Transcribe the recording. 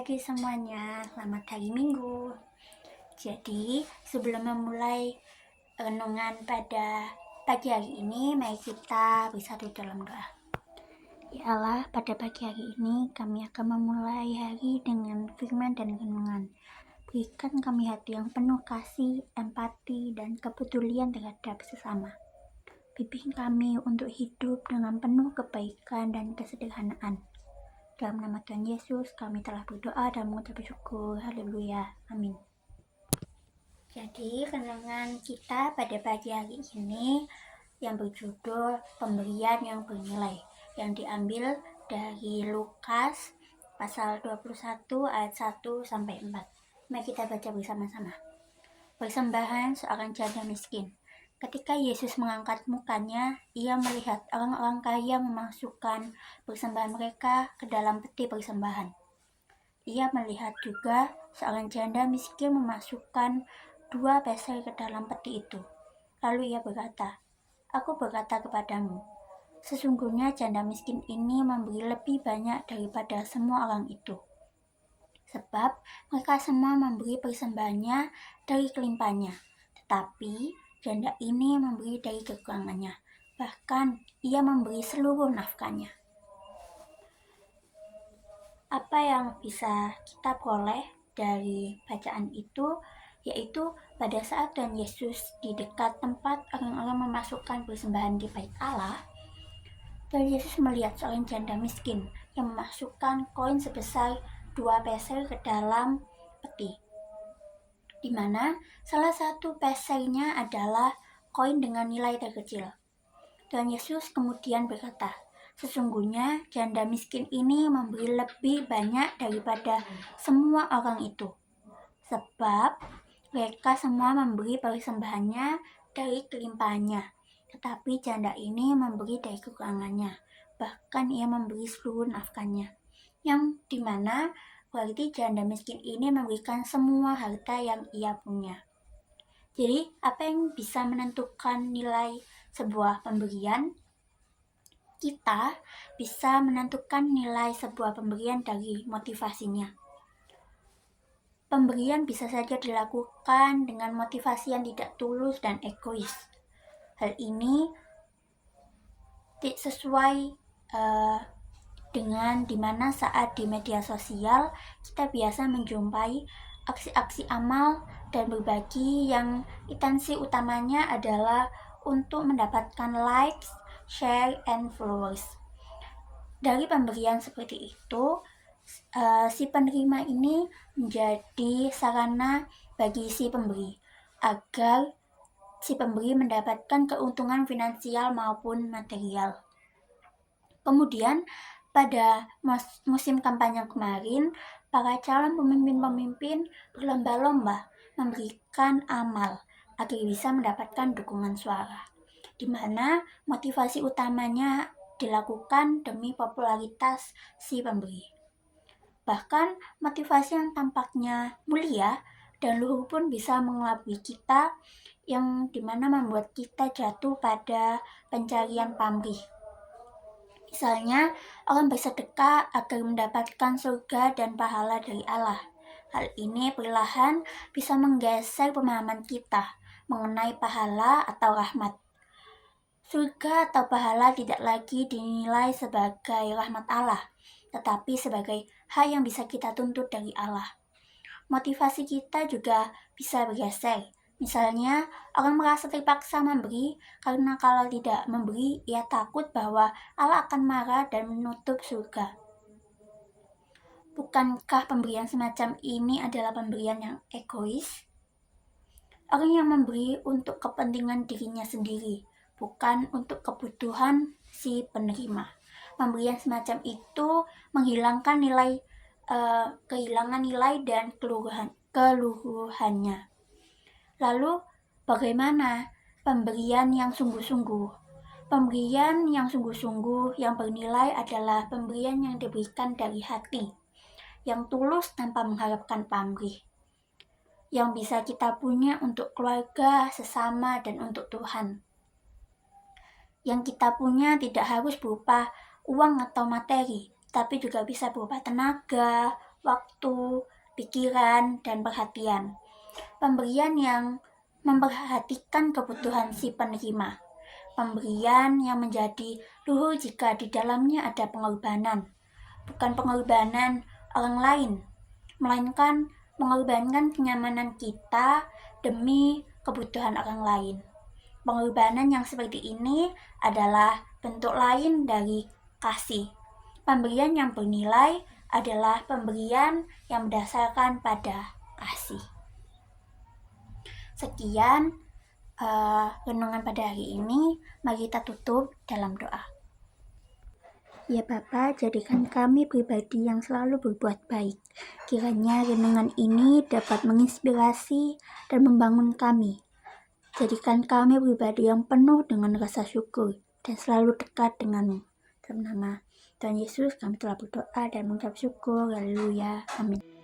pagi semuanya, selamat hari Minggu. Jadi sebelum memulai renungan pada pagi hari ini, mari kita bersatu dalam doa. Ya Allah, pada pagi hari ini kami akan memulai hari dengan firman dan renungan. Berikan kami hati yang penuh kasih, empati, dan kepedulian terhadap sesama. Bimbing kami untuk hidup dengan penuh kebaikan dan kesederhanaan. Dalam nama Tuhan Yesus, kami telah berdoa dan mengucap syukur. Haleluya. Amin. Jadi, renungan kita pada pagi hari ini yang berjudul Pemberian yang Bernilai, yang diambil dari Lukas pasal 21 ayat 1 sampai 4. Mari kita baca bersama-sama. Persembahan seorang janda miskin. Ketika Yesus mengangkat mukanya, ia melihat orang-orang kaya memasukkan persembahan mereka ke dalam peti persembahan. Ia melihat juga seorang janda miskin memasukkan 2 peser ke dalam peti itu. Lalu ia berkata, "Aku berkata kepadamu, sesungguhnya janda miskin ini memberi lebih banyak daripada semua orang itu. Sebab mereka semua memberi persembahannya dari kelimpahannya, tetapi janda ini memberi dari kekurangannya, bahkan ia memberi seluruh nafkahnya." Apa yang bisa kita peroleh dari bacaan itu, yaitu pada saat Tuhan Yesus di dekat tempat orang-orang memasukkan persembahan di bait Allah, Tuhan Yesus melihat seorang janda miskin yang memasukkan koin sebesar 2 peser ke dalam peti, di mana salah satu pesernya adalah koin dengan nilai terkecil. Tuhan Yesus kemudian berkata, "Sesungguhnya janda miskin ini memberi lebih banyak daripada semua orang itu, sebab mereka semua memberi persembahannya dari kelimpahannya, tetapi janda ini memberi dari kekurangannya, bahkan ia memberi seluruh nafkahnya." Yang dimana berarti janda miskin ini memberikan semua harta yang ia punya. Jadi, apa yang bisa menentukan nilai sebuah pemberian? Kita bisa menentukan nilai sebuah pemberian dari motivasinya. Pemberian bisa saja dilakukan dengan motivasi yang tidak tulus dan egois. Hal ini tidak sesuai dengan dimana saat di media sosial kita biasa menjumpai aksi-aksi amal dan berbagi yang intensi utamanya adalah untuk mendapatkan likes, share, and followers. Dari pemberian seperti itu, si penerima ini menjadi sarana bagi si pemberi agar si pemberi mendapatkan keuntungan finansial maupun material. Kemudian pada musim kampanye kemarin, para calon pemimpin-pemimpin berlomba-lomba memberikan amal agar bisa mendapatkan dukungan suara, di mana motivasi utamanya dilakukan demi popularitas si pemberi. Bahkan motivasi yang tampaknya mulia dan luhur pun bisa mengelabui kita, yang dimana membuat kita jatuh pada pencarian pamrih. Misalnya, orang bersedekah agar mendapatkan surga dan pahala dari Allah. Hal ini perlahan bisa menggeser pemahaman kita mengenai pahala atau rahmat. Surga atau pahala tidak lagi dinilai sebagai rahmat Allah, tetapi sebagai hal yang bisa kita tuntut dari Allah. Motivasi kita juga bisa bergeser. Misalnya, orang merasa terpaksa memberi karena kalau tidak memberi, ia takut bahwa Allah akan marah dan menutup surga. Bukankah pemberian semacam ini adalah pemberian yang egois? Orang yang memberi untuk kepentingan dirinya sendiri, bukan untuk kebutuhan si penerima. Pemberian semacam itu menghilangkan kehilangan nilai dan keluhurannya. Lalu, bagaimana pemberian yang sungguh-sungguh? Pemberian yang sungguh-sungguh yang bernilai adalah pemberian yang diberikan dari hati, yang tulus tanpa mengharapkan pamrih, yang bisa kita punya untuk keluarga, sesama, dan untuk Tuhan. Yang kita punya tidak harus berupa uang atau materi, tapi juga bisa berupa tenaga, waktu, pikiran, dan perhatian. Pemberian yang memperhatikan kebutuhan si penerima. Pemberian yang menjadi luhur jika di dalamnya ada pengorbanan. Bukan pengorbanan orang lain, melainkan mengorbankan kenyamanan kita demi kebutuhan orang lain. Pengorbanan yang seperti ini adalah bentuk lain dari kasih. Pemberian yang bernilai adalah pemberian yang berdasarkan pada kasih. Sekian renungan pada hari ini. Mari kita tutup dalam doa. Ya Bapa, jadikan kami pribadi yang selalu berbuat baik. Kiranya renungan ini dapat menginspirasi dan membangun kami. Jadikan kami pribadi yang penuh dengan rasa syukur dan selalu dekat denganmu. Dalam nama Tuhan Yesus kami telah berdoa dan mengucap syukur. Haleluya. Amin.